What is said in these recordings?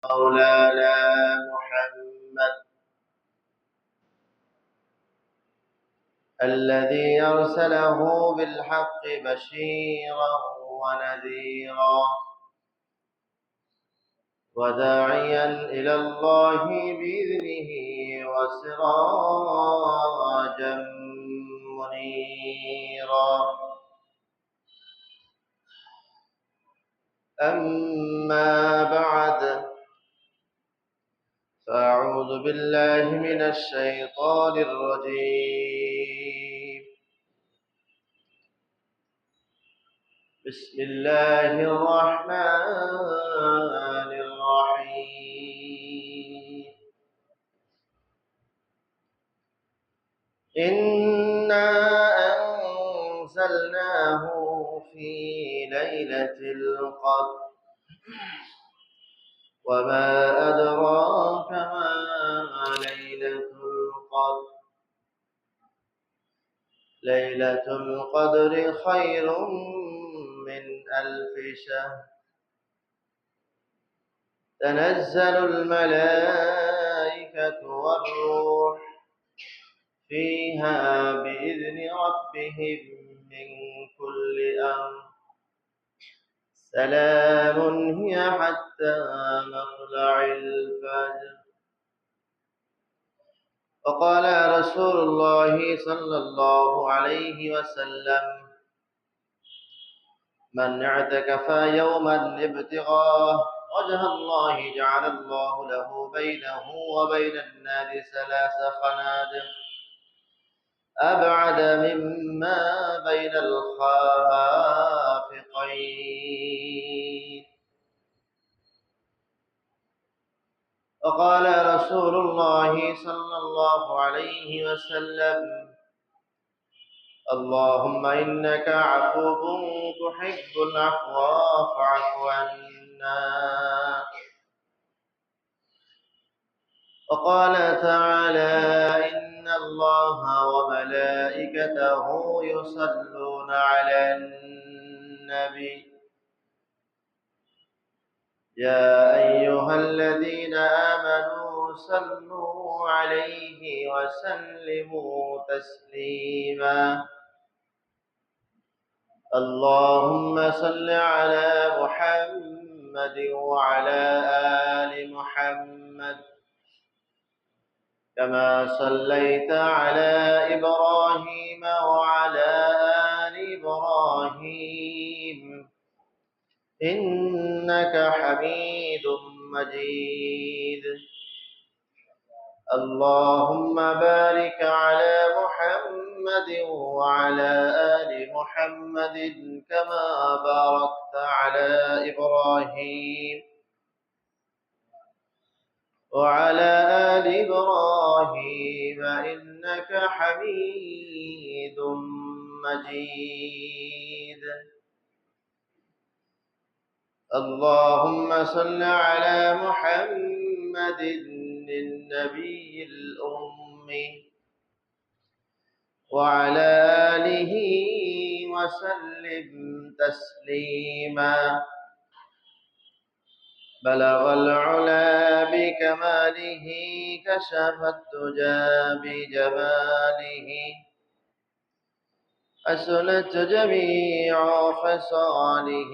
مولانا محمد الذي أرسله بالحق بشيرا ونذيرا وداعيا إلى الله بإذنه وسراجا منيرا. أما بعد، فأعوذ بالله من الشيطان الرجيم. بسم الله الرحمن الرحيم. إنا أنزلناه في ليلة القدر وما أدراك ما ليلة القدر. ليلة القدر خير من 1000 شهر. تنزل الملائكة والروح فيها بإذن ربهم من كل أمر. سلام هي حتى مطلع الفجر. وقال رسول الله صلى الله عليه وسلم: من اعتكف يوما ابتغاء وجه الله جعل الله له بينه وبين النار 3 خنادق أبعد مما بين الخافقين. وقال رسول الله صلى الله عليه وسلم: اللهم إنك عفو تحب العفو فاعف عنا. وقال تعالى: إن الله وملائكته يصلون على النبي يا أيها الذين آمنوا صلوا عليه وسلموا تسليما. اللهم صل على محمد وعلى آل محمد كما صليت على إبراهيم وعلى آل إبراهيم إنك حميد مجيد. اللهم بارك على محمد وعلى آل محمد كما باركت على إبراهيم وعلى آل إبراهيم إنك حميد مجيد. اللهم صل على محمد النبي الأمي وعلى آله وسلم تسليما. بلغ العلا بكماله كشف الدجى بجماله حسنت جميع خصاله.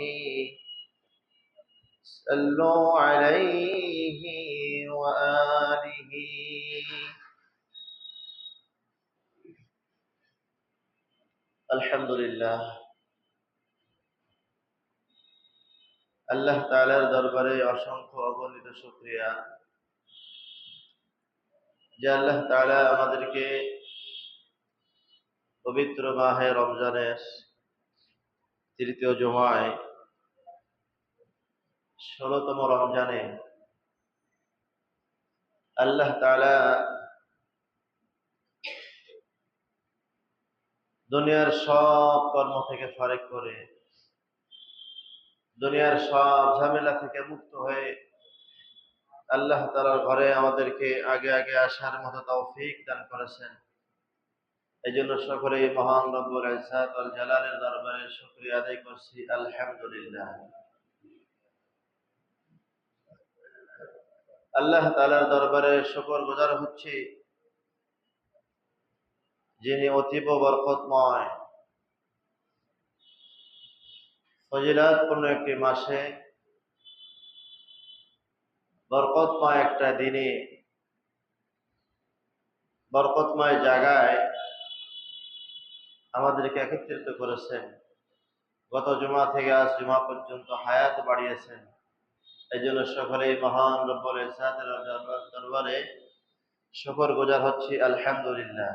صلوا عليه وآله. আলহামদুলিল্লাহ, আল্লাহ তাআলার দরবারে অসংখ্য অগণিত শুকরিয়া যে আল্লাহ তাআলা আমাদেরকে পবিত্র মাহে রমজানের তৃতীয় জুমায় 16তম রমজানে আল্লাহ তাআলা দুনিয়ার সব কর্ম থেকে ফারেক করে, দুনিয়ার সব ঝামেলা থেকে মুক্ত হয়ে আল্লাহ তাআলার ঘরে আমাদেরকে আগে আগে আসার মতো তৌফিক দান করেছেন। এই জন্য সকলেই মহান রব্বুল ইজ্জত ওয়াল জালালের দরবারে শুকরিয়া আদায় করছি, আলহামদুলিল্লাহ। আল্লাহ তাআলার দরবারে শুকর গুজার হচ্ছি, যিনি অতীব বরকতময় ফজিলাতপূর্ণ একটি মাসে, বরকতময় একটা দিনে, বরকতময় জায়গায় আমাদেরকে একত্রিত করেছেন। গত জুমা থেকে আজ জুমা পর্যন্ত হায়াত বাড়িয়েছেন। এই জন্য সকলেই মহান রব্বুল ইজ্জাতের দরবারে শুকর গুজার হচ্ছি, আলহামদুলিল্লাহ।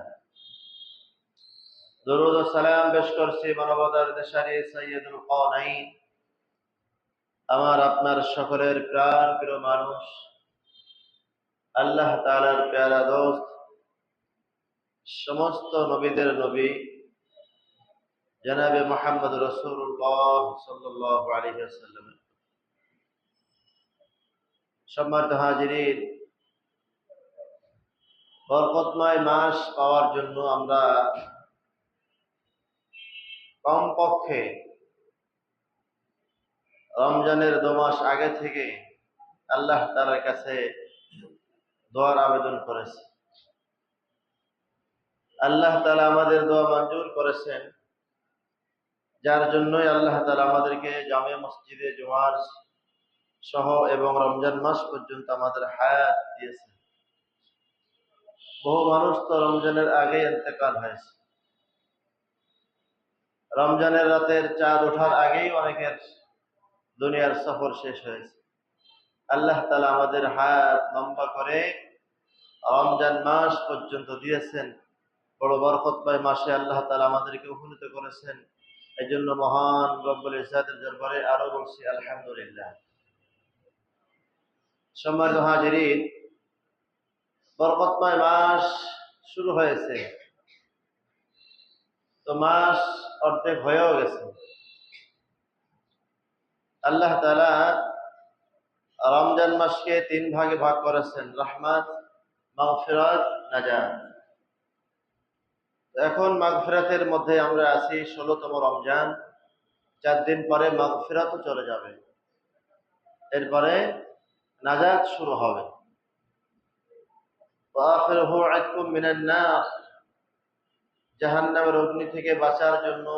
দরুদ ও সালাম পেশ করছি মানবতার দেশারি সাইয়্যিদুল কাওনাইন, আমার আপনার সকলের প্রাণ প্রিয় মানুষ, আল্লাহ তাআলার প্যারা দোস্ত, সমস্ত নবীদের নবী জনাবে মুহাম্মদ রাসূলুল্লাহ সাল্লাল্লাহু আলাইহি ওয়াসাল্লাম। সম্মানিত হাজিরিন, বরকতময় মাস পাওয়ার জন্য আমরা কমপক্ষে রমজানের 2 মাস আগে থেকে আল্লাহ তাআলার কাছে দোয়ার আবেদন করেছি। আল্লাহ তাআলা আমাদের দোয়া মঞ্জুর করেছেন, যার জন্যই আল্লাহ তাআলা আমাদেরকে জামে মসজিদে জুমার সহ এবং রমজান মাস পর্যন্ত আমাদের হায়াত দিয়েছেন। বহু মানুষ তো রমজানের আগে ইন্তেকাল হয়েছে। রমজানের রাতের চাঁদ ওঠার আগেই অনেকের দুনিয়ার সফর শেষ হয়েছে। আল্লাহ তাআলা আমাদের হায়াত লম্বা করে রমজান মাস পর্যন্ত দিয়েছেন। বড় বরকতময় মাসে আল্লাহ তাআলা আমাদেরকে উপনীত করেছেন। এই জন্য মহান রব্বুল ইজ্জাতের দরবারে আরো বলছি আলহামদুলিল্লাহ। সম্মানিত হাজিরিন, বরকতময় মাস শুরু হয়েছে, তো মাস অর্ধেক হয়েও গেছে। আল্লাহ তাআলা রমজান মাসকে 3 ভাগে ভাগ করেছেন, রহমত, মাগফিরাত, নাজাত। এখন মাগফিরাতের মধ্যে আমরা আছি, 16তম রমজান। 4 দিন পরে মাগফিরাতও চলে যাবে, এরপরে নাজাত শুরু হবে। ওয়াখিরুহু ইতকুম মিনান নার, জাহান্নামের অগ্নি থেকে বাঁচার জন্য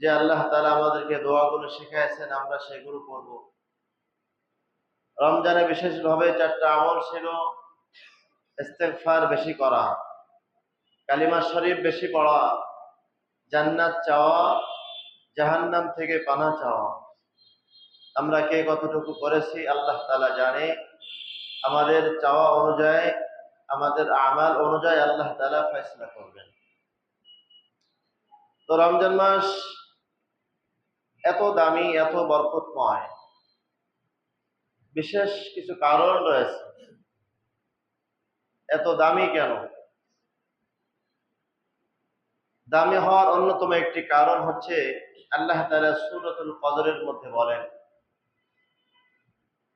যে আল্লাহ তাআলা আমাদেরকে দোয়াগুলো শিখিয়েছেন, আমরা সেগুলো করব। রমজানে বিশেষভাবে 4টা আমল ছিল: ইস্তেগফার বেশি করা, কালিমা শরীফ বেশি পড়া, জান্নাত চাওয়া, জাহান্নাম থেকে পানাহ চাওয়া। আমরা কে কতটুকু করেছি আল্লাহ তাআলা জানে। আমাদের চাওয়া অনুযায়ী, আমাদের আমাল অনুযায়ী আল্লাহ তাআলা ফয়সালা করবেন। তো রমজান মাস এত দামি, এত বরকতময়, বিশেষ কিছু কারণ রয়েছে। এত দামি কেন? দামি হওয়ার অন্যতম একটি কারণ হচ্ছে, আল্লাহ তাআলা সূরাতুল কদরের মধ্যে বলেন,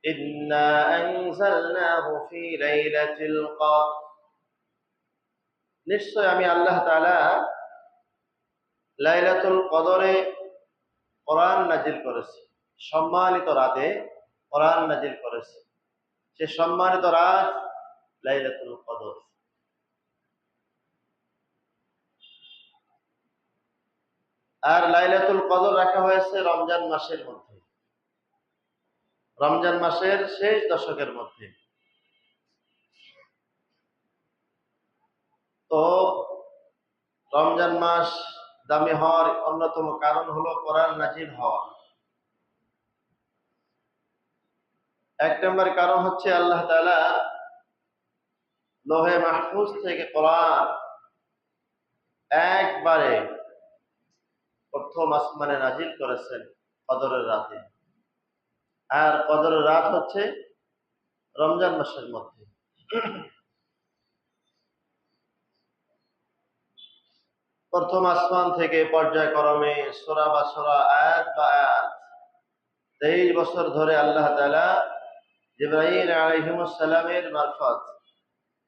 ইন্না আনজালনাহু ফি লাইলাতিল কদর, নিশ্চয় আমি আল্লাহ তাআলা লাইলাতুল কদরে কোরআন নাজিল করেছি, সম্মানিত রাতে কোরআন নাজিল করেছি। সে সম্মানিত রাত লাইলাতুল কদর। আর লাইলাতুল কদর রাখা হয়েছে রমজান মাসের মধ্যে, রমজান মাসের শেষ দশকের মধ্যে। তো রমজান মাস দামি হওয়ার অন্যতম কারণ হলো কোরআন নাজিল হওয়া। 1 নম্বর কারণ হচ্ছে, আল্লাহ তাআলা লোহে মাহফুজ থেকে কোরআন একবারে প্রথম আসমানে নাজিল করেছেন কদরের রাতে। আর কদরের রাত হচ্ছে রমজান মাসের মধ্যে। প্রথম আসমান থেকে পর্যায়ক্রমে সূরা বা সূরা, আয়াত বা আয়াত 23 বছর ধরে আল্লাহ তাআলা জিবরাইল আলাইহিস সালামের মারফত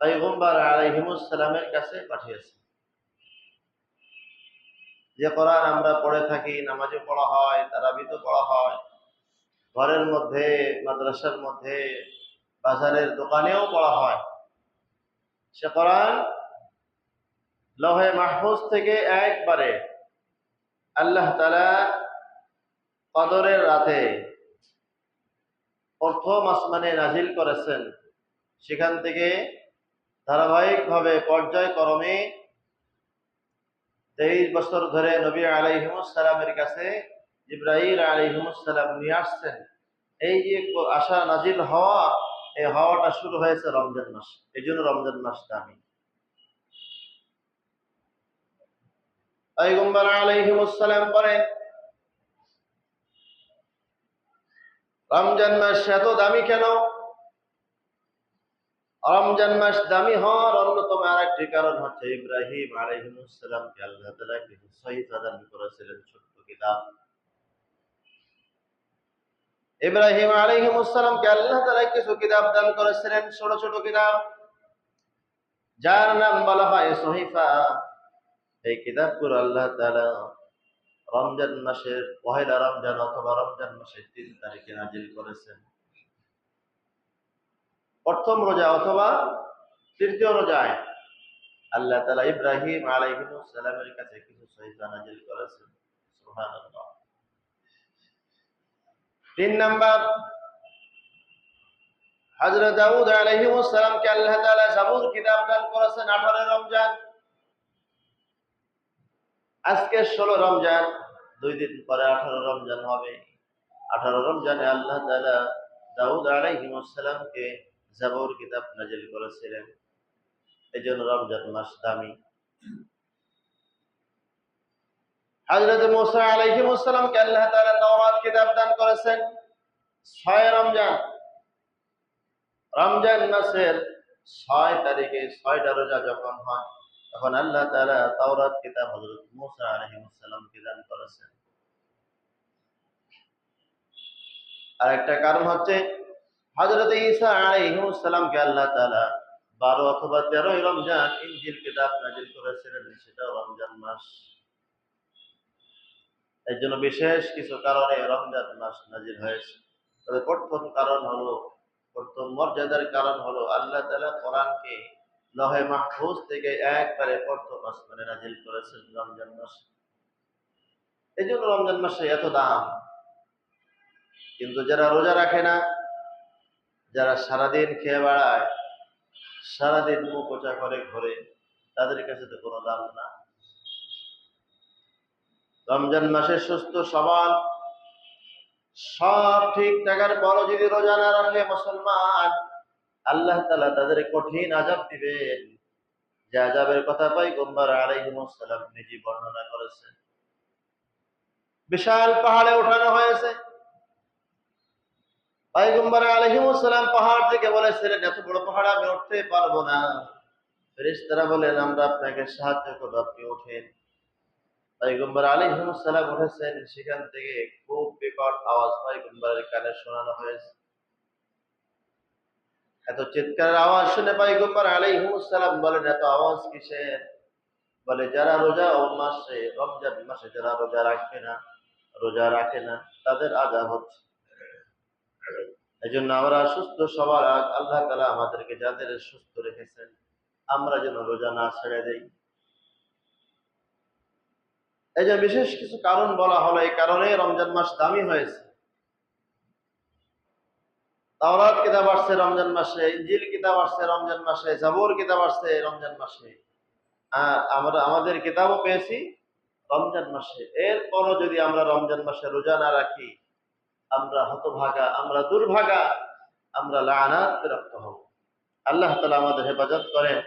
পয়গম্বর আলাইহিস সালামের কাছে পাঠিয়েছেন। যে কোরআন আমরা পড়ে থাকি, নামাজে পড়া হয়, তারাবিতে পড়া হয়, ঘরের মধ্যে, মাদ্রাসার মধ্যে, বাজারের দোকানেও পড়া হয়। সে কোরআন লৌহে মাহফুজ থেকে একবারে আল্লাহ তাআলা কদরের রাতে প্রথম আসমানে নাজিল করেছেন। সেখান থেকে ধারাবাহিকভাবে পর্যায়ক্রমে 23 বছর ধরে নবী আলাইহিস সালামের কাছে জিবরাইল আলাইহিস সালাম নিয়ে আসছেন। এই যে আশা নাজিল হওয়া, এই হওয়াটা শুরু হয়েছে রমজান মাস। এই জন্য রমজান মাস দামি। পয়গম্বর আলাইহিস সালাম বলেন, রমজান মাস এত দামি কেন? রমজান মাস দামি হওয়ার অন্যতম আরেকটি কারণ হচ্ছে ইব্রাহিম আলাইহিস সালামকে আল্লাহ তাআলা কিছু সহিফা দান করেছিলেন, ছোট্ট কিতাব। ইব্রাহিম আলাইহিস সালামকে আল্লাহ তাআলা কিছু কিতাব দান করেছিলেন, ছোট ছোট কিতাব, যার নাম বলা হয় সহিফা। এই কিতাবগুলো আল্লাহ তাআলা রমজান মাসের পহেলা রমজান অথবা রমজান মাসের 3 তারিখে নাজিল করেছেন। প্রথম রোজা অথবা তৃতীয় রোজায় আল্লাহ তাআলা ইব্রাহিম আলাইহিস সালামের কাছে কিছু সহিফা নাজিল করেছেন। সুবহানাল্লাহ। 3 নাম্বার, হযরত দাউদ আলাইহিস সালামকে আল্লাহ তাআলা জাবুর কিতাব দান করেছেন 18 রমজান। আজকে 16 রমজান, 2 দিন পরে 18 রমজান হবে। 18 রমজানে আল্লাহ তাআলা দাউদ আলাইহিস সালামকে জাবুর কিতাব নাজিল করেছিলেন। এজন্য রমজান মাস দামি। হযরত মূসা আলাইহিস সালামকে আল্লাহ তাআলা তাওরাত কিতাব দান করেছেন 6 রমজান। রমজান মাসের 6 তারিখে 6টা রোজা যখন হয়, তখন আল্লাহ তাআলা তাওরাত কিতাব হযরত মূসা আলাইহিস সালামকে দান করেছেন। আরেকটা কারণ হচ্ছে হযরত ঈসা আলাইহিস সালামকে আল্লাহ তাআলা 12 অথবা 13 রমজান ইনজিল কিতাব নাজিল করেছিলেন, সেটাও রমজান মাস। এর জন্য বিশেষ কিছু কারণে রমজান মাস নাজিল হয়েছে। তবে প্রথম কারণ হলো, প্রথম মর্যাদার কারণ হলো আল্লাহ তাআলা কোরআনকে লৌহে মাহফুজ থেকে একবারে প্রথম আসমানে নাজিল করেছেন রমজান মাসে। এই জন্য রমজান মাসে এত দাম। কিন্তু যারা রোজা রাখে না, যারা সারাদিন খেয়ে বেড়ায়, সারাদিন মুখ ওচা করে ঘরে, তাদের কাছে তো কোনো দাম না। রমজান মাসে সুস্থ সবল সব ঠিক থাকার পরও যদি রোজা না রাখে মুসলমান, আল্লাহ তাআলা তাদের কঠিন আযাব দিবেন। যে আযাবের কথা পয়গম্বর আলাইহিস সালাম নিজে বর্ণনা করেছেন। বিশাল পাহাড়ে ওঠানো হয়েছে, পয়গম্বর আলাইহিস সালাম পাহাড় থেকে বলেছিলেন, এত বড় পাহাড় আমি উঠতে পারবো না। ফেরেশতারা বলেন, আমরা আপনাকে সাহায্য করব, আপনি ওঠেন। পয়গম্বর আলাইহিস সালাম উঠেছেন, সেখান থেকে খুব বিকট আওয়াজ পয়গম্বরের কানে শোনানো হয়েছে। এত চিৎকারের আওয়াজ শুনে পয়গম্বর আলাইহিস সালাম বলেন, এত আওয়াজ কিসের? বলে, যারা রোজা ও মাসে, রমজান মাসে যারা রোজা রাখে না তাদের আযাব হচ্ছে। এজন্য আমরা সুস্থ সবার আল্লাহ তাআলা আমাদেরকে যাদের সুস্থ রেখেছেন, আমরা যেন রোজা না ছেড়ে দেই। এই যে বিশেষ কিছু কারণ বলা হলো, এই কারণে রমজান মাস দামি হয়েছে। তাওরাত কিতাব আসছে রমজান মাসে, ইনজিল কিতাব আসছে রমজান মাসে, জাবুর কিতাব আসছে রমজান মাসে, আর আমরা আমাদের কিতাবও পেয়েছি রমজান মাসে। এরপরও যদি আমরা রমজান মাসে রোজা না রাখি, আমরা হতভাগা, আমরা দুর্ভাগা, আমরা লাআনাত প্রাপ্ত হব। আল্লাহ তাআলা আমাদের হেফাজত করেন।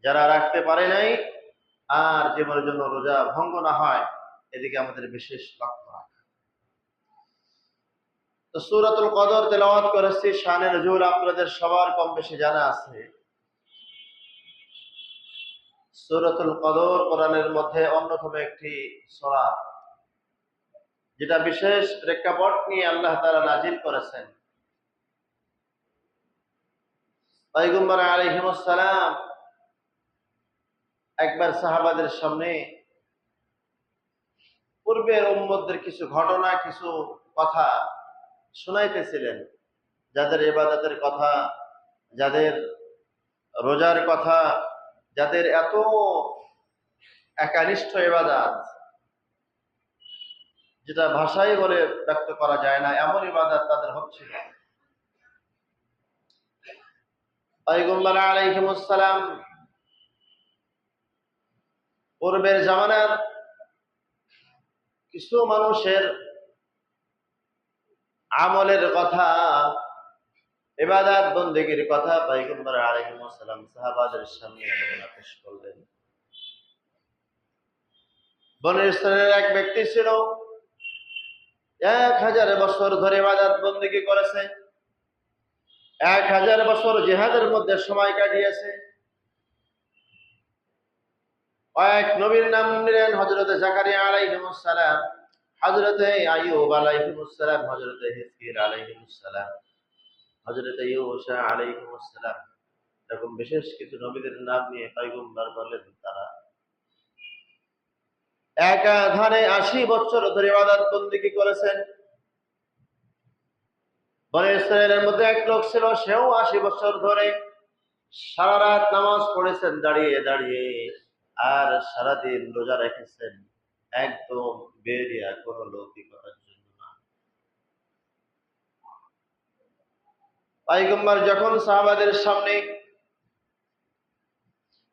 যারা রাখতে পারে নাই, আর জীবনের জন্য রোজা ভঙ্গ না হয়, এদিকে আমাদের বিশেষ লক্ষ্য রাখা। তো সূরাতুল কদর তেলাওয়াত করেছি, শানে নজুল আপনাদের সবার কম বেশি জানা আছে। সূরাতুল কদর কোরআনের মধ্যে অন্যতম একটি সূরা, যেটা বিশেষ প্রেক্ষাপট নিয়ে আল্লাহ তাআলা নাজিল করেছেন। পয়গম্বর আলাইহিস সালাম একবার সাহাবাদের সামনে পূর্বের উম্মতদের কিছু ঘটনা, কিছু কথা শোনাইতেছিলেন, যাদের ইবাদতের কথা, যাদের রোজার কথা, যাদের এত একানিষ্ঠ ইবাদত, যেটা ভাষায় বলে ব্যক্ত করা যায় না, এমন ইবাদত তাদের হচ্ছিল। পয়গম্বর আলাইহিস সালাম পূর্বের জামানার কিছু মানুষের আমলের কথা, ইবাদত বন্দেগীর কথা পয়গম্বর আলাইহিস সালাম সাহাবাদের সামনে পেশ করলেন। বনী ইসরাইলের এক ব্যক্তি ছিল, 1000 বছর ধরে ইবাদত বন্দেগী করেছে, 1000 বছর জিহাদের মধ্যে সময় কাটিয়েছে। কয়েক নবীর নাম নিলেন, হযরত জাকারিয়া আলাইহিস সালাম, হযরত আইয়ুব আলাইহিস সালাম, হযরত হিজকিল আলাইহিস সালাম, হযরত ইউসা আলাইহিস সালাম। এরকম বিশেষ কিছু নবীদের নাম নিয়ে পয়গম্বর বলেন, তারা একাধারে 80 বছর ধরে ইবাদত বন্দেগী করেছেন। বনী ইসরাইলের মধ্যে এক লোক ছিল, সেও 80 বছর ধরে সারা রাত নামাজ পড়েছেন দাঁড়িয়ে দাঁড়িয়ে, আর সারাদিন রোজা রেখেছেন, একদম বেরিয়া কোনো লৌকিকতার জন্য না। পয়গম্বর যখন সাহাবাদের সামনে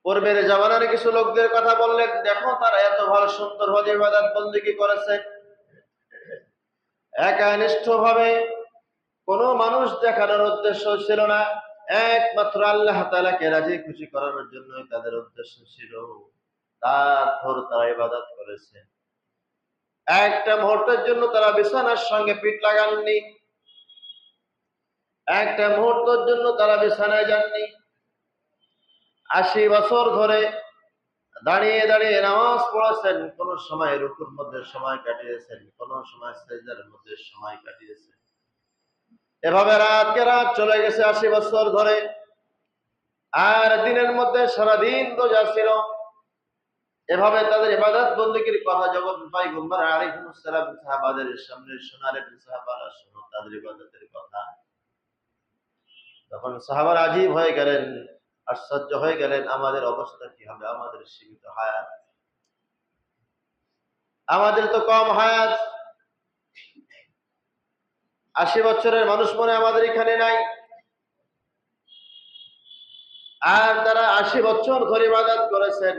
পূর্বের জামানার কিছু লোকদের কথা বললেন, দেখো তারা এত ভালো সুন্দর ভাবে ইবাদত বন্দেগী করেছে, একনিষ্ঠ ভাবে, কোন মানুষ দেখানোর উদ্দেশ্য ছিল না, একমাত্র আল্লাহ তাআলাকে রাজি খুশি করার জন্যই তাদের উদ্দেশ্য ছিল। তারপর তারা ইবাদত করেছে, একটা মুহূর্তের জন্য তারা বিছানার সঙ্গে পিঠ লাগাননি, একটা মুহূর্তের জন্য তারা বিছানায় যাননি। 80 বছর ধরে দাঁড়িয়ে দাঁড়িয়ে নামাজ পড়েছেন, কোন সময় রুকুর মধ্যে সময় কাটিয়েছেন, কোন সময় সিজদার মধ্যে সময় কাটিয়েছেন। এভাবে রাতকে রাত চলে গেছে 80 বছর ধরে। আর দিনের মধ্যে সারাদিন রোজা ছিল। এভাবে তাদের ইবাদত বন্দেগীর কথা যখন পয়গম্বর আলাইহিস সালাম সাহাবাদের সামনে শোনালেন, সাহাবারা শুনো তাদের ইবাদতের কথা, তখন সাহাবারা আজীব হয়ে গেলেন, আশ্চর্য হয়ে গেলেন, আমাদের অবস্থা কি হবে? আমাদের সীমিত হায়াত, আমাদের তো কম হায়াত, 80 বছরের মানুষ মনে আমাদের এখানে নাই। আর তারা 80 বছর ধরে ইবাদত করেছেন,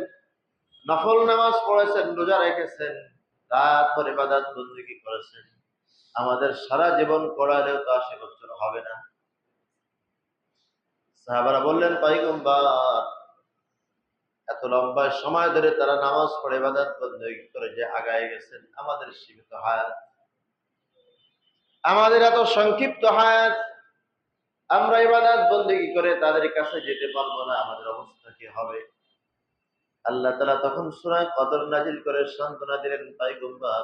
নফল নামাজ পড়েছেন, রোজা রেখেছেন, রাত ভর ইবাদত বন্দেগী করেছেন, আমাদের সারা জীবন পড়ালেও তো 80 বছর হবে না। সাহাবারা বললেন, পয়গম্বর এত লম্বা সময় ধরে তারা নামাজ পড়ে ইবাদত বন্দেগী করে যে আগায় গেছেন, আমাদের সীমিত হায়াত, আমাদের এত সংক্ষিপ্ত হায়াত, আমরা ইবাদত বন্দেগী করে তাদের কাছে যেতে পারবো না, আমাদের অবস্থা কি হবে? আল্লাহ তাআলা তখন সূরা কদর নাজিল করে সান্ত্বনা দিলেন, পয়গম্বর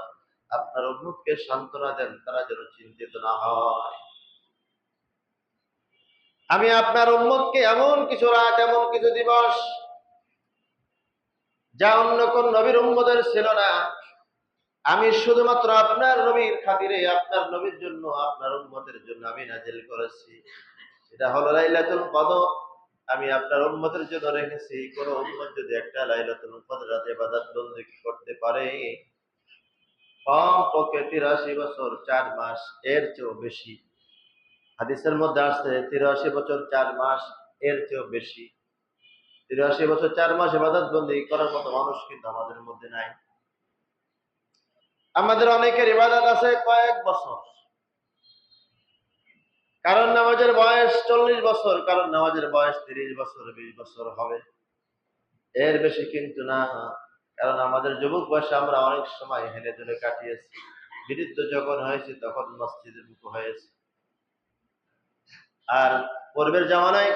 আপনার উম্মতকে সান্ত্বনা দেন, তারা যেন চিন্তিত না হয়। আমি আপনার উম্মতকে এমন কিছু রাত, এমন কিছু দিবস, যা অন্য কোন নবীর উম্মতের ছিল না, আমি শুধুমাত্র আপনার নবীর খাতিরে, আপনার নবীর জন্য, আপনার উম্মতের জন্য আমি নাজিল করেছি। এটা হলো লাইলাতুল কদর। আমি আপনার উম্মতের জন্য রেখেছি। কোন উম্মত যদি একটা লাইলাতুল কদর রাতে ইবাদত বন্দেগী করতে পারে, কমপক্ষে 83 বছর 4 মাস, এর চেয়েও বেশি। হাদিসের মধ্যে আসছে 83 বছর 4 মাস, এর চেয়েও বেশি। 83 বছর 4 মাস ইবাদত বন্দেগী করার মতো মানুষ কিন্তু আমাদের মধ্যে নাই। আমাদের অনেকের ইবাদত আছে কয়েক বছর, কারণ নামাজের বয়স 40 বছর, কারণ নামাজের বয়স 30 বছর, 20 বছর হবে, এর বেশি কিন্তু না। কারণ আমাদের যুবক বয়সে আমরা অনেক সময় হেলে দুলে কাটিয়েছি, বৃদ্ধ যখন হয়েছে তখন মসজিদে মুখো হয়েছে। আর পূর্বের জামানায়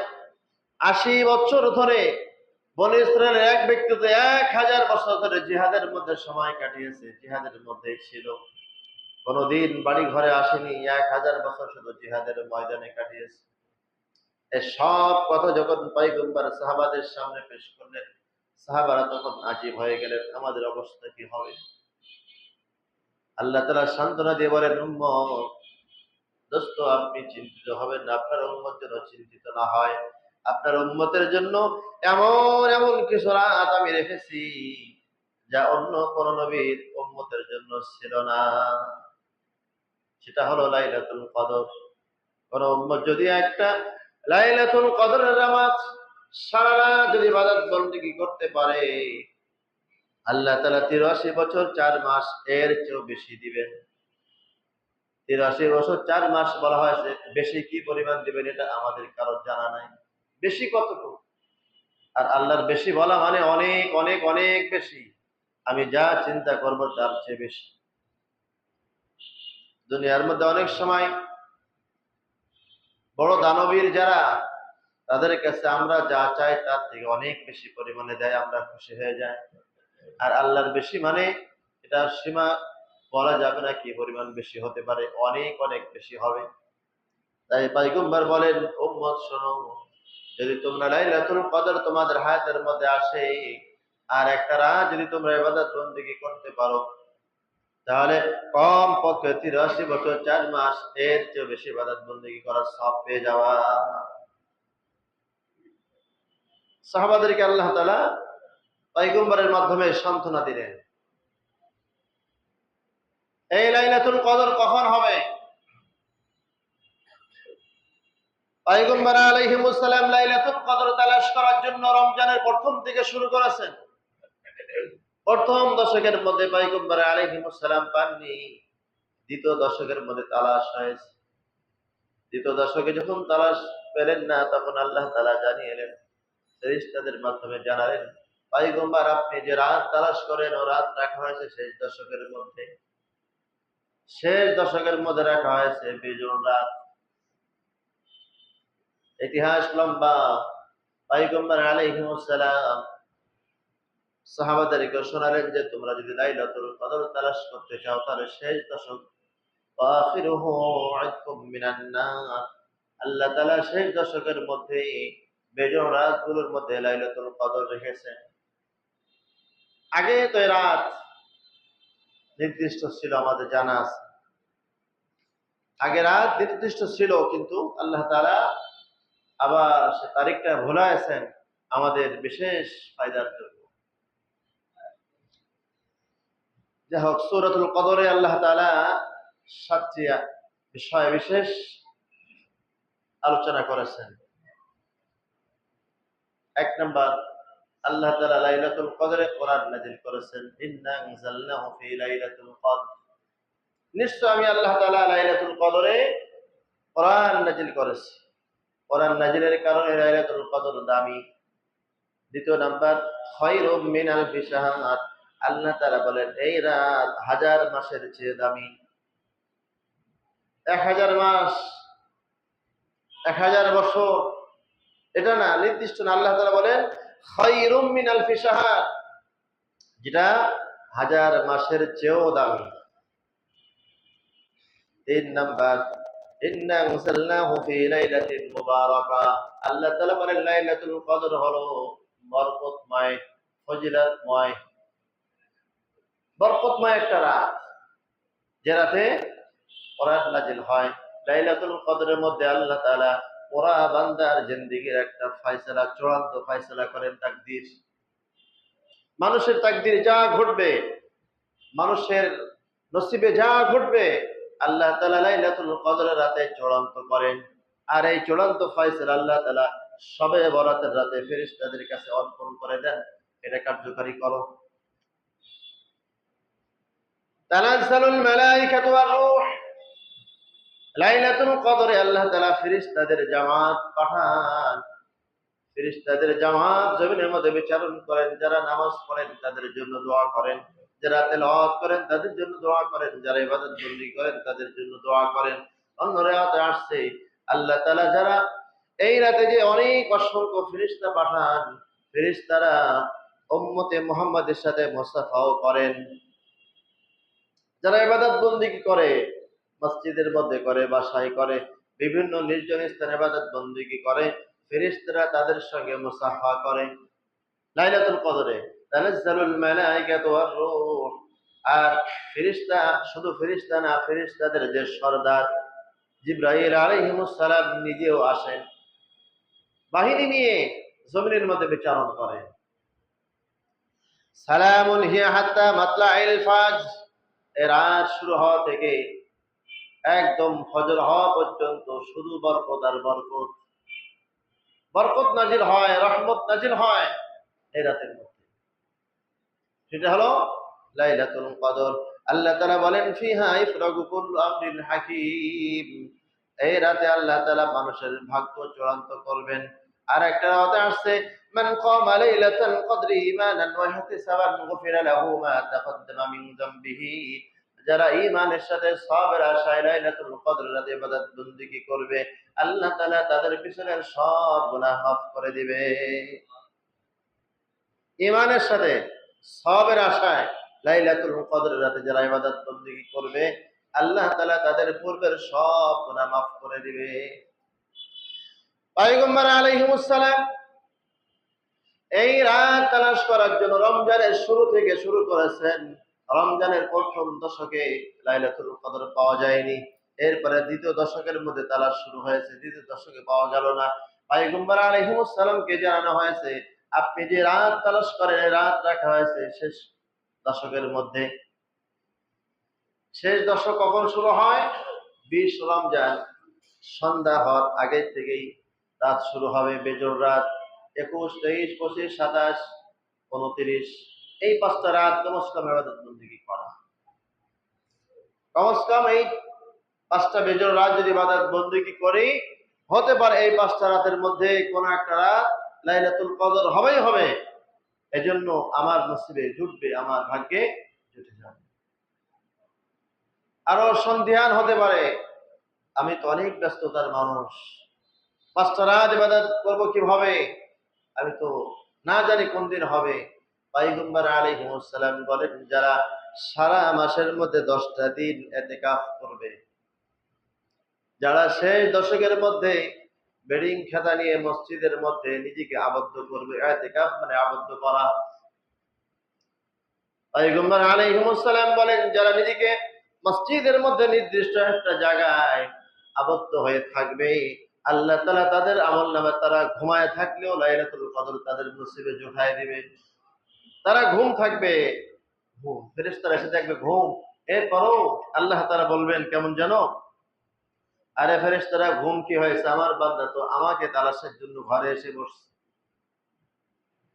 80 বছর ধরে বনী ইসরায়েলের এক ব্যক্তি তো 1000 বছর ধরে জিহাদের মধ্যে সময় কাটিয়েছে, জিহাদের মধ্যেই ছিল, কোনদিন বাড়ি ঘরে আসেনি, 1000 বছর শুধু জিহাদের ময়দানে কাটিয়েছে। এই সব কথা যখন পয়গম্বর সাহাবাদের সামনে পেশ করলেন, সাহাবারা তখন আজীব হয়ে গেলেন, আমাদের অবস্থা কি হবে? আল্লাহ তাআলা সান্ত্বনা দিয়ে বলেন, উম্মত দোস্ত, আপনি চিন্তিত হবেন না, আপনার উম্মত যেন চিন্তিত না হয়। আপনার উম্মতের জন্য এমন এমন কিছু রাত আমি রেখেছি যা অন্য কোন নবীর উম্মতের জন্য ছিল না। সেটা হলো লাইলাতুল কদর। কোন উম্মত যদি একটা লাইলাতুল কদরের নামাজ সারা রাত যদি ইবাদত বন্দেগী করতে পারে, আল্লাহ তাআলা ৮৩ বছর ৪ মাস এর চেয়েও বেশি দিবেন। ৮৩ বছর ৪ মাস বলা হয়েছে, বেশি কি পরিমাণ দিবেন এটা আমাদের কারোর জানা নাই। বেশি কতটুকু? আর আল্লাহর বেশি বলা মানে অনেক অনেক অনেক বেশি। আমি যা চিন্তা করব তার চেয়ে বেশি। দুনিয়ার মধ্যে অনেক সময় বড় দানবীর যারা, তাদের কাছে আমরা যা চাই তার থেকে অনেক বেশি পরিমাণে দেয়, আমরা খুশি হয়ে যাই। আর আল্লাহর বেশি মানে এটা সীমা বলা যাবে না কি পরিমাণ বেশি হতে পারে, অনেক অনেক বেশি হবে। তাই পয়গম্বর বলেন, উম্মত শোনো, যদি তোমরা লাইলাতুল কদর তোমাদের হায়াতের মধ্যে আসে আর একটা রাত যদি তোমরা ইবাদত বন্দেগী করতে পারো, তাহলে কম পক্ষে ৮৩ বছর ৪ মাস এর চেয়ে বেশি ইবাদত বন্দেগী করার সওয়াব পেয়ে যাওয়া। সাহাবাদেরকে আল্লাহ তাআলা পয়গম্বরের মাধ্যমে সান্ত্বনা দিলেন। এই লাইলাতুল কদর কখন হবে? পয়গম্বর আলাইহিস সালাম লাইলাতুল কদর তালাশ করার জন্য রমজানের প্রথম থেকে শুরু করেছেন। প্রথম দশকের মধ্যে পয়গম্বর আলাইহিস সালাম পাননি, দ্বিতীয় দশকের মধ্যে তালাশ হয়েছে। দ্বিতীয় দশকে যখন তালাশ পেলেন না, তখন আল্লাহ তাআলা জানিয়ে এলেন, ফেরেশতাদের মাধ্যমে জানালেন, পয়গম্বর আপনি যে রাত তালাশ করেন ও রাত রাখা হয়েছে শেষ দশকের মধ্যে। শেষ দশকের মধ্যে রাখা হয়েছে বিজোড় রাত। ইতিহাস লম্বা। পয়গম্বর আলাইহিস সালাম সাহাবাদেরকে শোনালেন যে তোমরা যদি লাইলাতুল কদর তালাশ করতে চাও তাহলে শেষ দশক, আখিরুহু ইতকুম মিনান নার, আল্লাহ তাআলা শেষ দশকের মধ্যে বেজোড় রাতগুলোর মধ্যে লাইলাতুল কদর রেখেছেন। আগে তো এই রাত নির্দিষ্ট ছিল, আমাদের জানা আছে। আগে রাত নির্দিষ্ট ছিল, কিন্তু আল্লাহ তাআলা আবার সে তারিখটা ভুলাইছেন আমাদের বিশেষ ফায়দার জন্য। যাই হোক, সূরাতুল কদরে আল্লাহ তাআলা ৭টি বিষয় বিশেষ আলোচনা করেছেন। ১ নাম্বার, আল্লাহ তাআলা লাইলাতুল কদরে কোরআন নাযিল করেছেন। ইন্না আনজালনাহু ফি লাইলাতুল কদর, নিশ্চয় আমি আল্লাহ তাআলা লাইলাতুল কদরে কোরআন নাযিল করেছি। কোরআন নাযিলের কারণে লাইলাতুল কদর দামি। ২য় নাম্বার, খায়রুম মিন আলফি শাহর, আল্লাহ তাআলা বলেন এই রাত ১০০০ মাসের চেয়ে দামি। ১০০০ মাস, ১০০০ বছর, এটা না, নির্দিষ্ট না। আল্লাহ তাআলা বলেন খায়রুম মিন আলফি শাহর, যেটা ১০০০ মাসের চেয়েও দামি। ৩ নাম্বার, ইন্না আনজালনাহু ফি লাইলাতিন মুবারাকা, আল্লাহ তাআলা বলেন লাইলাতুল কদর হলো বরকতময়, ফজিলতময়, বরকতময় একটা রাত, যে রাতে কোরআন নাযিল হয়। লাইলাতুল কদরের মধ্যে আল্লাহ তাআলা পুরা বান্দার জিন্দেগীর একটা ফয়সালা, চূড়ান্ত ফয়সালা করেন, তাকদীর। মানুষের তাকদীর যা ঘটবে, মানুষের নসিবে যা ঘটবে, আল্লাহ তাআলা লাইলাতুল কদরের রাতে চূড়ান্ত করেন। আর এই চূড়ান্ত ফয়সালা আল্লাহ তাআলা শবে বরাতের রাতে ফেরেশতাদের কাছে অর্পণ করে দেন, এটা কার্যকরী করো। তানাজ্জালুল মালায়েকাতু ওয়ার রূহ, লাইলাতুল কদরে আল্লাহ তাআলা ফেরেশতাদের জামাত পাঠান। ফেরেশতাদের জামাত জমিনের মধ্যে বিচরণ করেন, যারা নামাজ পড়েন তাদের জন্য দোয়া করেন, যারা তেলাওয়াত করেন তাদের জন্য দোয়া করেন, যারা ইবাদত বন্দেগী করেন তাদের জন্য দোয়া করেন। অন্য রাতে আসছে আল্লাহ তাআলা যারা এই রাতে যে অনেক অসংখ্য ফেরেশতা পাঠান, ফেরেশতারা উম্মতে মুহাম্মাদের সাথে মুসাফাও করেন। যারা ইবাদত বন্দেগী করে, মসজিদের মধ্যে করে, বাসায় করে, বিভিন্ন নির্জন স্থানে ইবাদত বন্দেগী করে, ফেরেশতারা তাদের সঙ্গে মুসাফা করে লাইলাতুল কদরে। তানাজ্জালুল মালায়েকাতু ওয়ার রূহ, আর ফেরেশতা শুধু ফেরেশতা না, ফেরেশতাদের যে সরদার, জিবরাইল আলাইহিস সালাম নিজেও আসেন, বাহিনী নিয়ে জমিনের মধ্যে বিচরণ করেন। সালামুন হিয়া হাত্তা মাতলাইল ফাজর, এর রাত শুরু হওয়া থেকে একদম ফজর হওয়া পর্যন্ত শুধু বরকত আর বরকত। বরকত নাজিল হয়, রহমত নাজিল হয় এই রাতের মধ্যে। সেটা হলো লাইলাতুল কদর। আল্লাহ তাআলা বলেন ফিহা ইফরাগু কুল্লু আমরিন হাকিম, এই রাতে আল্লাহ তাআলা মানুষের ভাগ্য চূড়ান্ত করবেন। আর একটা রাতে আসছে মান কামা লাইলাতাল কদরি ঈমানান ওয়া ইহতিসাবান গুফিরা লাহু মা তাকদ্দামা মিন যামবিহি, যারা ঈমানের সাথে সওয়াবের আশায় লাইলাতুল কদর রাতে ইবাদত বندگی করবে, আল্লাহ তাআলা তাদের পিছনের সব গুনাহ মাফ করে দিবে। ঈমানের সাথে সওয়াবের আশায় লাইলাতুল কদর রাতে যারা ইবাদত বندگی করবে, আল্লাহ তাআলা তাদের পূর্বের সব গুনাহ মাফ করে দিবে। পয়গম্বর আলাইহিস সালাম এই রাত তালাশ করার জন্য রমজানের শুরু থেকে শুরু করেছেন। রমজানের প্রথম দশকে লাইলাতুল কদর পাওয়া যায়নি, এরপরে দ্বিতীয় দশকের মধ্যে তালাশ শুরু হয়েছে, দ্বিতীয় দশকে পাওয়া গেল না। পয়গম্বর আলাইহিস সালামকে জানানো হয়েছে আপনি যে রাত তালাশ করেন, রাত রাখা হয়েছে শেষ দশকের মধ্যে। শেষ দশক কখন শুরু হয়? 20 রমজান সন্ধ্যা হওয়ার আগে থেকেই রাত শুরু হবে, বেজোর রাত। 21, 23, 25, 27, 29 এই 5টা রাত কমস কম ইবাদত বندگی করা। কমস কম এই 5টা বেজোর রাত যদি ইবাদত বندگی করি, হতে পারে এই 5টা রাতের মধ্যে কোন একটা রাত লাইলাতুল কদর হবেই হবে। এজন্য আমার নসিবে জুটবে, আমার ভাগ্যে জুটে যাবে। আরো সন্ধিহান হতে পারে, আমি তো অনেক ব্যস্ততার মানুষ, 5টা রাত ইবাদত করব কিভাবে, আমি তো না জানি কোন দিন হবে। পয়গম্বর আলাইহিস সালাম বলেন যারা সারা মাসের মধ্যে 10টা দিন ইতিকাফ করবে, যারা সেই দশকের মধ্যে বেডিং খাতা নিয়ে মসজিদের মধ্যে নিজেকে আবদ্ধ করবে, ইতিকাফ মানে আবদ্ধ করা। পয়গম্বর আলাইহিস সালাম বলেন যারা নিজেকে মসজিদের মধ্যে নির্দিষ্ট একটা জায়গায় আবদ্ধ হয়ে থাকবে, আল্লাহ তাআলা তাদের আমলনামা, তারা ঘুমায় থাকলেও লাইলাতুল কদর তাদের নসিবে জোটায় দিবে। তারা ঘুম থাকবে, ঘুম, ফেরেশতারা এসে দেখবে ঘুম, এরপরও আল্লাহ তাআলা বলবেন কেমন জানো, আরে ফেরেশতারা ঘুম কি হয়েছে, আমার বান্দা তো আমাকে তালাশের জন্য ঘরে এসে বসছে।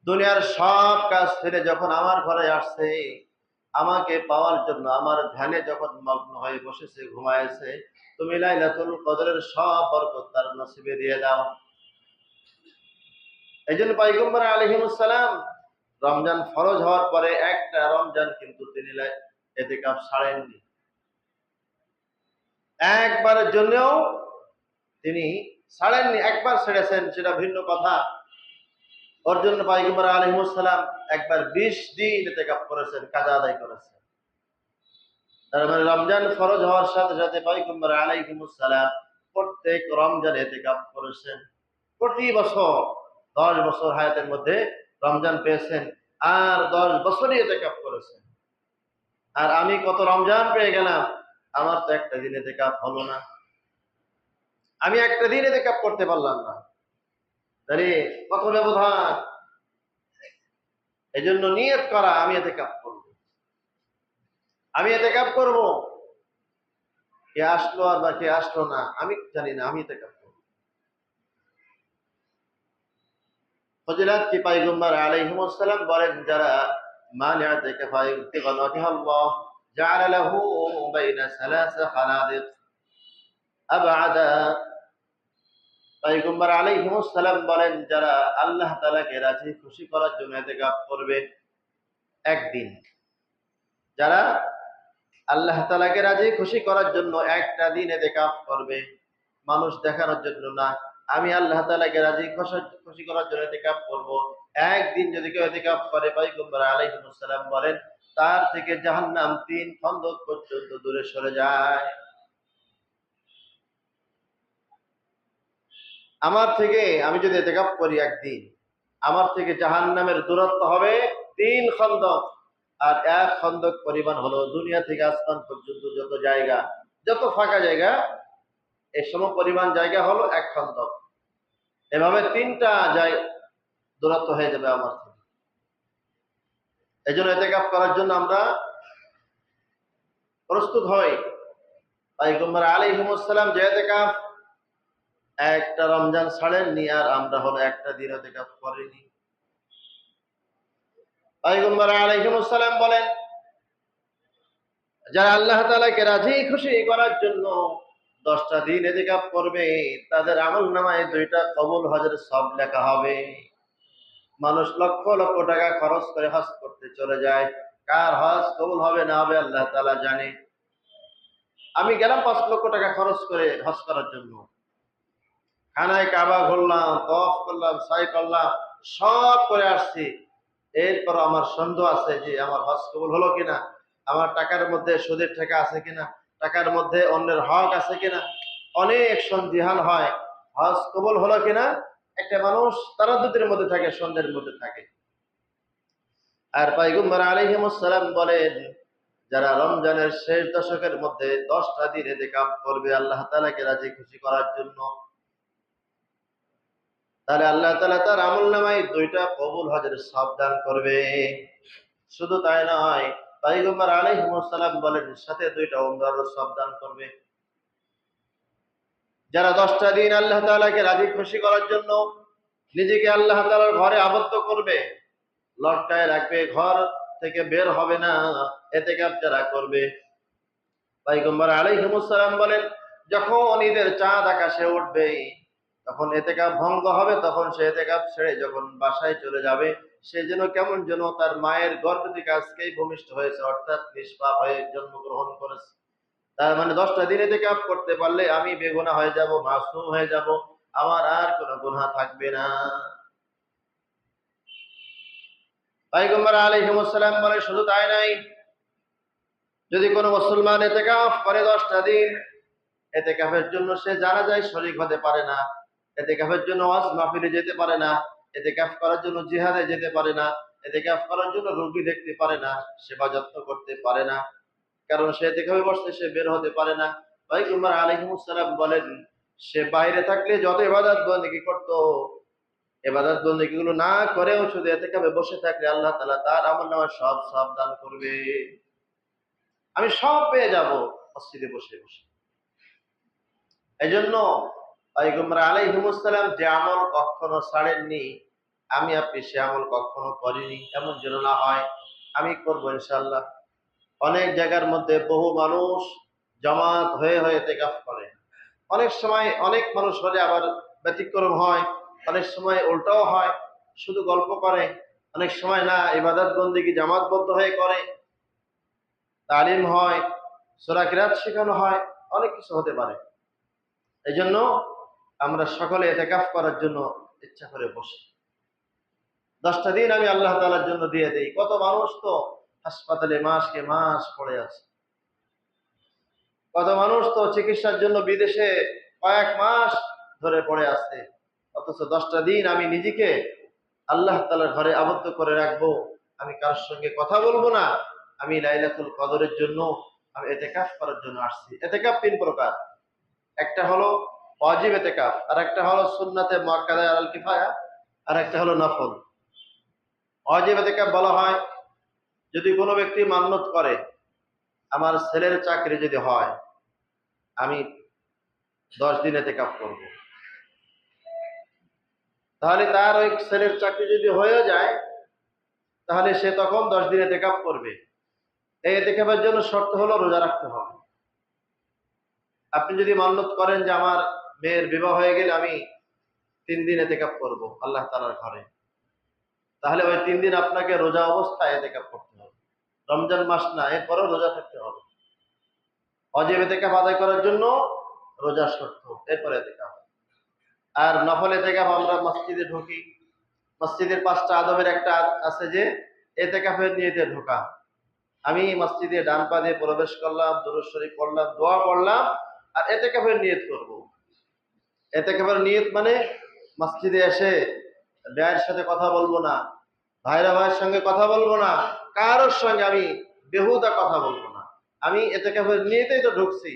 দুনিয়ার সব কাজ ছেড়ে যখন আমার ঘরে আসছে, আমাকে পাওয়ার জন্য আমার ধ্যানে যখন মগ্ন হয়ে বসেছে, ঘুমায়েছে, তুমি লাইলাতুল কদরের সব বরকত তার নসিবে দিয়ে দাও। এই জন্য পয়গম্বর আলাইহিস সালাম রমজান ফরজ হওয়ার পরে একটা রমজান কিন্তু তিনি ইতিকাফ ছাড়েননি, একবারের জন্যও তিনি ছাড়েননি। একবার ছেড়েছেন সেটা ভিন্ন কথা, ওর জন্য পয়গম্বর আলাইহিস সালাম একবার 20 দিন ইতিকাফ করেছেন, কাজা আদায় করেছেন। তার মানে রমজান ফরজ হওয়ার সাথে সাথে পয়গম্বর আলাইহিস সালাম প্রত্যেক রমজান ইতিকাফ করেছেন। প্রতি বছর 10 বছর হায়াতের মধ্যে রমজান পেয়েছেন, আর 10 বছরই ইতিকাফ করেছেন। আর আমি কত রমজান পেয়ে গেলাম, আমার তো একটা দিন ইতিকাফ হলো না, আমি একটা দিন ইতিকাফ করতে পারলাম না। তাহলে কত ব্যবধান। এই জন্য নিয়ত করা আমি ইতিকাফ করব, আমি ইতিকাফ করব। কে আসলো আর বা কে আসলো না আমি জানি না, আমি ইতিকাফ করব। ফজিলত কি পয়গম্বর আলাইহিস সালাম বলেন যারা মানে ইতিকাফ ইবতিগান ওয়াজহিল্লাহ জাআলা লাহু বাইনা সালাসা খালাদিক আবআদা। পয়গম্বর আলাইহিস সালাম বলেন যারা আল্লাহ তাআলাকে রাজি খুশি করার জন্য ইতিকাফ করবে একদিন, যারা আল্লাহ তাআলাকে রাজি খুশি করার জন্য একটা দিন ইতিকাফ করবে, মানুষ দেখানোর জন্য না, আমি আল্লাহ তাআলাকে রাজি খুশি করার জন্য ইতিকাফ করব, একদিন যদি কেউ ইতিকাফ করে, পয়গম্বর আলাইহিস সালাম বলেন তার থেকে জাহান্নাম 3 খন্দক পর্যন্ত দূরে সরে যায়। আমার থেকে, আমি যদি ইতিকাফ করি একদিন, আমার থেকে জাহান্নামের দূরত্ব হবে 3 খন্দক। আর 1 খন্দক পরিমাণ হলো দুনিয়া থেকে আসমান পর্যন্ত যত জায়গা, যত ফাঁকা জায়গা এই সম পরিমাণ জায়গা হলো এক খন্দক। এভাবে 3টা দূরত্ব হয়ে যাবে আমার থেকে। এই জন্য এতেকাফ করার জন্য আমরা প্রস্তুত হই। পয়গম্বর আলাইহিস সালাম যে এতেকাফ একটা রমজান ছাড়েননি, আর আমরা হলো একটা দিন এতেকাফ করিনি। পয়গম্বর আলাইহিস সালাম বলেন, যারা আল্লাহ তাআলাকে রাজি খুশি করার জন্য 10টা দিন এতেকাফ করবে, তাদের আমলনামায় 2টা কবুল হজের সওয়াব লেখা হবে। মানুষ লক্ষ লক্ষ টাকা খরচ করে হজ করতে চলে যায়, কার হজ কবুল হবে না হবে আল্লাহ তাআলা জানে। আমি গেলাম 5 লক্ষ টাকা খরচ করে হজ করার জন্য, খানায় কাবা ঘুরলাম, তওয়াফ করলাম, সাই করলাম, সব করে আসছি। এরপর আমার সন্দেহ আছে যে আমার হজ কবুল হলো কিনা, আমার টাকার মধ্যে সুদের টাকা আছে কিনা, টাকার মধ্যে অন্যের হক আছে কিনা, অনেক সন্দিহান হয় হজ কবুল হলো কিনা। একটা মানুষ তারাদ্দুদের মধ্যে থাকে, সন্দেহের মধ্যে থাকে। আর পয়গম্বর আলাইহিস সালাম বলেন, যারা রমজানের শেষ দশকের মধ্যে 10টা দিন ইতিকাফ করবে আল্লাহ তাআলাকে রাজি খুশি করার জন্য, তাহলে আল্লাহ তাআলা তার আমলনামায় 2টা কবুল হজের সওয়াব দান করবে। শুধু তাই নয়, পয়গম্বর আলাইহিস সালাম বলেন সাথে 2টা উমরার সওয়াব দান করবে। যারা 10টা দিন আল্লাহ তাআলাকে রাজি খুশি করার জন্য নিজেকে আল্লাহ তাআলার ঘরে আবদ্ধ করবে, লটকায় রাখবে, ঘর থেকে বের হবে না, ইতিকাফ যারা করবে, পয়গম্বর আলাইহিস সালাম বলেন যখন ঈদের চাঁদ আকাশে উঠবে তখন ইতিকাফ ভঙ্গ হবে, তখন সে ইতিকাফ ছেড়ে যখন বাসায় চলে যাবে, সে যেন কেমন যেন তার মায়ের গর্ভ থেকে আজকেই ভূমিষ্ঠ হয়েছে, অর্থাৎ নিষ্পাপ হয়ে জন্মগ্রহণ করেছে। তার মানে 10টা দিন ইতিকাফ করতে পারলে আমি বেগুনাহ হয়ে যাব, মাসুম হয়ে যাব, আমার আর কোনো গুনাহ থাকবে না। পয়গম্বর আলাইহিস সালাম বলে শুধু তাই নাই, যদি কোনো মুসলমান ইতিকাফ করে 10টা দিন, ইতিকাফের জন্য সে জানাজায় শরীক হতে পারে না, ইতিকাফের জন্য ওয়াজ মাহফিলে যেতে পারে না, ইতিকাফ করার জন্য জিহাদে যেতে পারে না, ইতিকাফ করার জন্য রোগী দেখতে পারে না, সেবা যত্ন করতে পারে না, কারণ সে ইতিকাফে বসতে সে বের হতে পারে না। পয়গম্বর আলাইহিস সালাম বলেন সে বাইরে থাকলে যত ইবাদত বন্দেগী করত, ইবাদত বন্দেগী গুলো না করেও শুধু ইতিকাফে বসে থাকলে আল্লাহ তাআলা তার আমলনামায় সব দান করবে, আমি সব পেয়ে যাব মসজিদে বসে বসে। এজন্য পয়গম্বর আলাইহিস সালাম যে আমল কখনো ছাড়েননি, আমি আপনি সে আমল কখনো করিনি, এমন যেন না হয়। আমি করব ইনশাআল্লাহ। অনেক জায়গার মধ্যে বহু মানুষ জামাত হয়ে হয়ে ইতিকাফ করে, অনেক সময় অনেক মানুষ হলে আবার ব্যতিক্রম হয়, অনেক সময় উল্টাও হয়, শুধু গল্প করে, অনেক সময় না ইবাদত বন্দেগী জামাতবদ্ধ হয়ে করে, তালিম হয়, সূরা কিরাত শেখানো হয়, অনেক কিছু হতে পারে। এই জন্য আমরা সকলে ইতিকাফ করার জন্য ইচ্ছা করে বসি। 10টা দিন আমি আল্লাহ তাআলার জন্য দিয়ে দেই। কত মানুষ তো হাসপাতালে মাসকে মাস পড়ে আছে, কত মানুষ তো চিকিৎসার জন্য বিদেশে কয়েক মাস ধরে পড়ে আছে, অথচ 10টা দিন আমি নিজেকে আল্লাহ তাআলার ঘরে আবদ্ধ করে রাখবো, আমি কারোর সঙ্গে কথা বলবো না, আমি লাইলাতুল কদরের জন্য আমি ইতিকাফ করার জন্য আসছি। ইতিকাফ 3 প্রকার, একটা হলো ওয়াজিব ইতিকাফ, আর একটা হলো সুন্নাতে মুআক্কাদা আল কিফায়া, আর একটা হলো নফল। ওয়াজিব ইতিকাফ বলা হয় যদি কোনো ব্যক্তি মান্নত করে আমার ছেলের চাকরি যদি হয় আমি 10 দিন ইতিকাফ করব, তাহলে তার ওই ছেলের চাকরি যদি হয়ে যায় তাহলে সে তখন 10 দিন ইতিকাফ করবে। এই ইতিকাফের জন্য শর্ত হলো রোজা রাখতে হবে। আপনি যদি মান্নত করেন যে আমার মেয়ের বিবাহ হয়ে গেলে আমি 3 দিন ইতিকাফ করব আল্লাহ তাআলার ঘরে, তাহলে ওই 3 দিন আপনাকে রোজা অবস্থায় ইতিকাফ করতে হবে, রমজান মাস না, এরপরেও রোজা থাকতে হবে। ওয়াজিব ইতিকাফ আদায় করার জন্য রোজা শর্ত, এরপরে ইতিকাফ। আর নফল ইতিকাফ আমরা মসজিদে ঢুকি, মসজিদের 5টা আদবের একটা আছে যে ইতিকাফের নিয়তে ঢোকা। আমি মসজিদে ডান পা দিয়ে প্রবেশ করলাম, দুরূদ শরীফ পড়লাম, দোয়া পড়লাম, আর ইতিকাফের নিয়ত করব। ইতিকাফের নিয়ত মানে মসজিদে এসে ভাইয়ের সাথে কথা বলবো না, ভাইয়ের সঙ্গে কথা বলবো না, কারোর সঙ্গে আমি বেহুদা কথা বলবো না। আমি ইতিকাফের নিয়তেই তো ঢুকছি,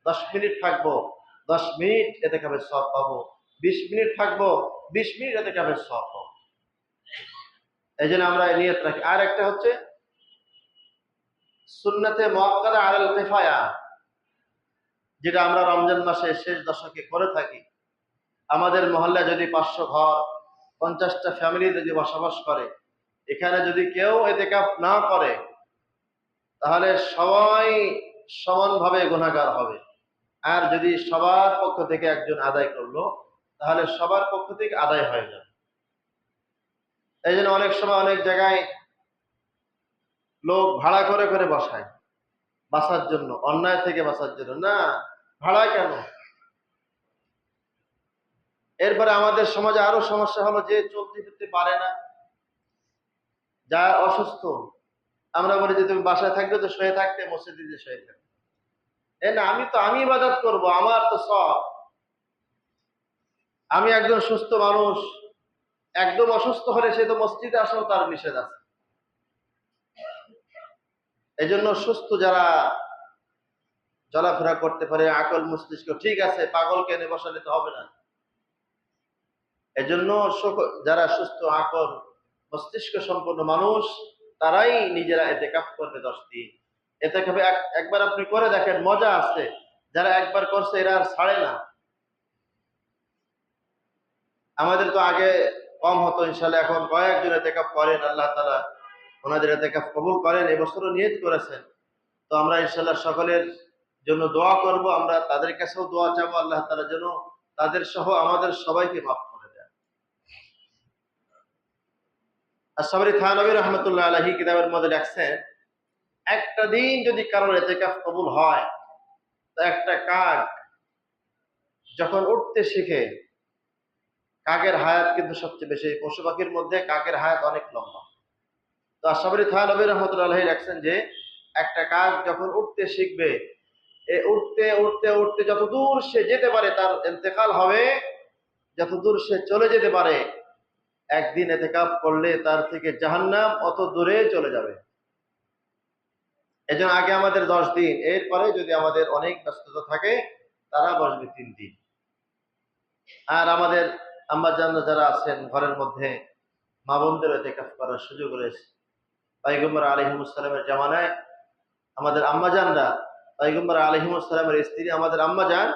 10 মিনিট থাকবো, 10 মিনিট এতেকাফের সওয়াব পাবো, 20 মিনিট থাকবো, 20 মিনিট এতেকাফের সওয়াব পাবো। এই জন্য আমরা নিয়ত রাখি। আর একটা হচ্ছে সুন্নাতে মুআক্কাদা আলাল কিফায়া, যেটা আমরা রমজান মাসে শেষ দশকে করে থাকি। আমাদের মহল্লায় যদি 500 ঘর, 50টা ফ্যামিলি যদি বসবাস করে, এখানে যদি কেউ ইতিকাফ না করে তাহলে সবাই সমানভাবে গুনাহগার হবে। আর যদি সবার পক্ষ থেকে একজন আদায় করলো তাহলে সবার পক্ষ থেকে আদায় হয়ে যাবে। এই জন্য অনেক সময় অনেক জায়গায় লোক ভাড়া করে করে বসায় বাঁচার জন্য, অন্যায় থেকে বাঁচার জন্য। না, ভাড়া কেন? এরপরে আমাদের সমাজে আরো সমস্যা হলো, যে চলতে ফিরতে পারে না, যা অসুস্থ, আমরা বলি যে তুমি বাসায় থাকবে তো শুয়ে থাকতে, মসজিদে শুয়ে থাকবে। না, আমি ইবাদত করব, আমার তো সব। আমি একজন সুস্থ মানুষ, একদম অসুস্থ হলে সে তো মসজিদে আসাও তার নিষেধ আছে। এই জন্য সুস্থ যারা চলাফেরা করতে পারে, আকল মস্তিষ্ক ঠিক আছে, পাগলকে এনে বসালে তো হবে না। এজন্য যারা সুস্থ আকল মস্তিষ্ক সম্পন্ন মানুষ, তারাই নিজেরা ইতিকাফ করবে 10 দিন। ইতিকাফে একবার আপনি করে দেখেন, মজা আছে। যারা একবার করছে এরা আর ছাড়ে না। আমাদের তো আগে কম হতো, ইনশাআল্লাহ এখন কয়েকজন ইতিকাফ করেন, আল্লাহ তাআলা ওনাদের ইতিকাফ কবুল করেন। এবছরও নিয়ত করেছেন। তো আমরা ইনশাআল্লাহ সকলের জন্য দোয়া করব, আমরা তাদের কাছেও দোয়া চাবো, আল্লাহ তাআলা যেন তাদের সহ আমাদের সবাইকে মাফ করে দেন। আশ-শাবরি থানবী রাহমাতুল্লাহ আলাইহি কিতাবের মধ্যে লেখছেন, একটা দিন যদি কারোর ইতিকাফ কবুল হয়, তো একটা কাক যখন উঠতে শিখে, কাকের হায়াত কিন্তু সবচেয়ে বেশি, পশু পাখির মধ্যে কাকের হায়াত অনেক লম্বা। তো আশ-শাবরি থানবী রাহমাতুল্লাহ আলাইহি লেখছেন যে একটা কাক যখন উঠতে শিখবে, উঠতে উঠতে উঠতে যতদূর সে যেতে পারে, তার ইন্তেকাল হবে, যতদূর সে চলে যেতে পারে, একদিন ইতিকাফ করলে তার থেকে জাহান্নাম অত দূরে চলে যাবে। এজন্য আগে আমাদের 10 দিন, এরপরে যদি আমাদের অনেক ব্যস্ততা থাকে তারা বসবে 3 দিন। আর আমাদের আম্মাজানরা যারা আছেন ঘরের মধ্যে, মা বোনদের ইতিকাফ করার সুযোগ রয়েছে। পয়গম্বর আলাইহিস সালামের জামানায় আমাদের আম্মাজানরা, পয়গম্বর আলাইহিস সালামের স্ত্রী আমাদের আম্মাজান,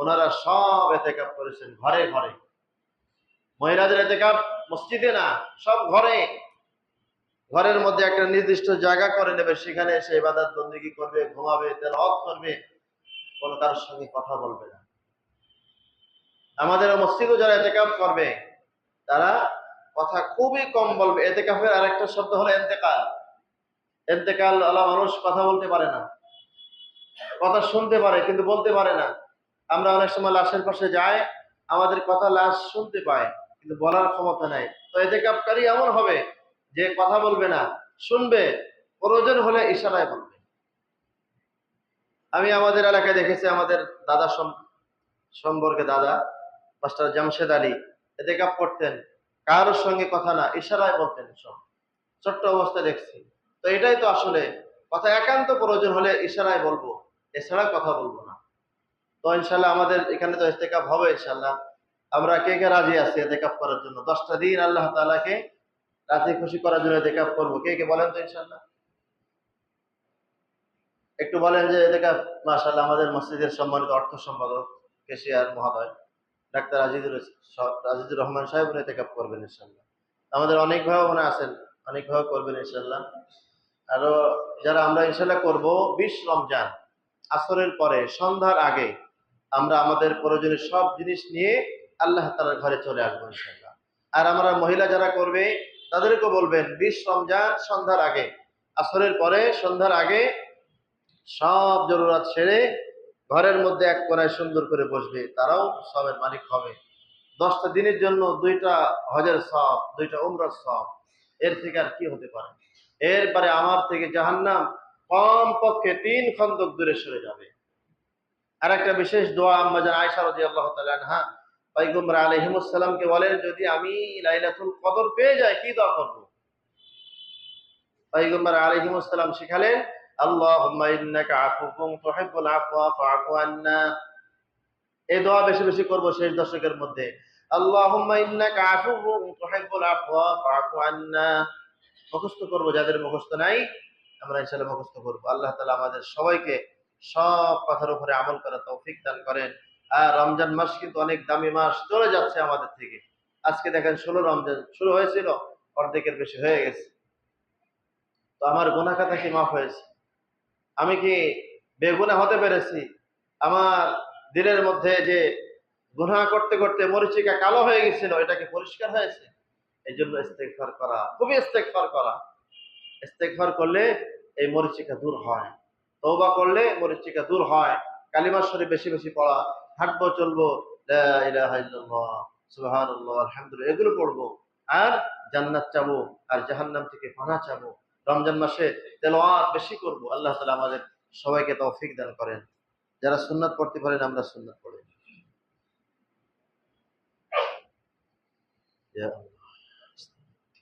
ওনারা সব ইতিকাফ করেছেন ঘরে ঘরে। মহিলাদের ইতিকাফ মসজিদে না, সব ঘরে। ঘরের মধ্যে একটা নির্দিষ্ট জায়গা করে নেবে, সেখানে এসে ইবাদত বন্দেগী করবে, ঘুমাবে, তেলাওয়াত করবে, কোনো কারোর সঙ্গে কথা বলবে না। আমাদের মসজিদে যারা ইতিকাফ করবে তারা কথা খুবই কম বলবে। ইতিকাফের আরেকটা শব্দ হলো ইন্তেকাল। ইন্তেকাল আলা মানুষ কথা বলতে পারে না, কথা শুনতে পারে কিন্তু বলতে পারে না। আমরা অনেক সময় লাশের পাশে যাই, আমাদের কথা লাশ শুনতে পায় কিন্তু বলার ক্ষমতা নাই। তো ইতিকাফকারী এমন হবে যে কথা বলবে না, শুনবে, প্রয়োজন হলে ইশারায় বলবে। আমি আমাদের এলাকায় দেখেছি, আমাদের দাদা সম্পর্কে দাদা মাস্টার জামশেদ আলী ইতিকাফ করতেন, কারোর সঙ্গে কথা না, ইশারায় বলতেন সব, ছোট্ট অবস্থায় দেখছি। তো এটাই তো আসলে কথা, একান্ত প্রয়োজন হলে ইশারায় বলবো, এছাড়া কথা বলবো না। তো ইনশাল্লাহ আমাদের এখানে তো ইতিকাফ হবে ইনশাল্লাহ। আমরা কে কে রাজি আছি ইতিকাফ করার জন্য? 10টা দিন আল্লাহ তাআলাকে রাজি খুশি করার জন্য ইতিকাফ করবো। কে কে বলেন তো ইনশাল্লাহ? একটু বলেন যে ইতিকাফ। মাশাআল্লাহ, আমাদের মসজিদের সম্মানিত অর্থ সম্পাদক কেশিয়ার মহোদয় ডাক্তার আজিজুর রহমান সাহেব ইতিকাফ করবেন ইনশাল্লাহ। আমাদের অনেক ভাই বোন আছেন, অনেক ভাই করবেন ইনশাল্লাহ। আরো যারা আমরা ইনশাল্লাহ করব, 20 রমজান আসরের পরে সন্ধ্যার আগে আমরা আমাদের প্রয়োজনীয় সব জিনিস নিয়ে আল্লাহ তাআলার ঘরে চলে আসবো ইনশাল্লাহ। আর আমরা মহিলা যারা করবে তাদেরকে বলবেন 20 রমজান সন্ধ্যার আগে, আসরের পরে সন্ধ্যার আগে সব জরুরত সেরে ঘরের মধ্যে এক কোণায় সুন্দর করে বসবে, তারাও সবের মালিক হবে। 10টা দিনের জন্য 2টা হজের সওয়াব, 2টা উমরার সওয়াব, এর থেকে আর কি হতে পারে? এরপরে আমার থেকে জাহান্নাম কম পক্ষে 3 খন্দক দূরে সরে যাবে। আর একটা বিশেষ দোয়া আম্মাজান আয়েশা রাদিয়াল্লাহু তাআলা আনহা পয়গম্বর আলাইহিস সালামকে বলেন, যদি আমি লাইলাতুল কদর পেয়ে যাই কি দোয়া করব? পয়গম্বর আলাইহিস সালাম শিখালেন, আল্লাহুম্মা ইন্নাকা আফুউন তুহিব্বুল আফওয়া ফাআফু আন্না। এই দোয়া বেশি বেশি করব শেষ দশকের মধ্যে। আল্লাহুম্মা ইন্নাকা আফুউন তুহিব্বুল আফওয়া ফাআফু আন্না। মুখস্থ করব, যাদের মুখস্থ নাই আমরা ইনশাআল্লাহ মুখস্থ করব। আল্লাহ তাআলা আমাদের সবাইকে সব কথার উপরে আমল করার তৌফিক দান করেন। আর রমজান মাস কিন্তু অনেক দামি মাস, চলে যাচ্ছে আমাদের থেকে। আজকে দেখেন 16 রমজান শুরু হয়েছিল, অর্ধেকের বেশি হয়ে গেছে। তো আমার গুনাহ খাতা কি মাফ হয়েছে? আমি কি বেগুনাহ হতে পেরেছি? আমার দিলের মধ্যে যে গুনাহ করতে করতে মরিচিকা কালো হয়ে গেছিল, এটা কি পরিষ্কার হয়েছে? এই জন্য ইস্তেগফার করা, খুবই ইস্তেগফার করা। ইস্তেগফার করলে এই মরিচিকা দূর হয়, তওবা করলে মরিচিকা দূর হয়। কালিমা শরীফ বেশি বেশি পড়া, হাঁটবো চলবো, লা ইলাহা ইল্লাল্লাহ, সুবহানাল্লাহ, আলহামদুলিল্লাহ, এগুলো পড়বো। আর জান্নাত চাবো, আর জাহান্নাম থেকে পানাহ চাবো। রমজান মাসে তেলাওয়াত বেশি করব। আল্লাহ তাআলা আমাদের সবাইকে তৌফিক দান করেন। যারা সুন্নাত পড়তে পারেন আমরা সুন্নাত পড়ি। ইয়া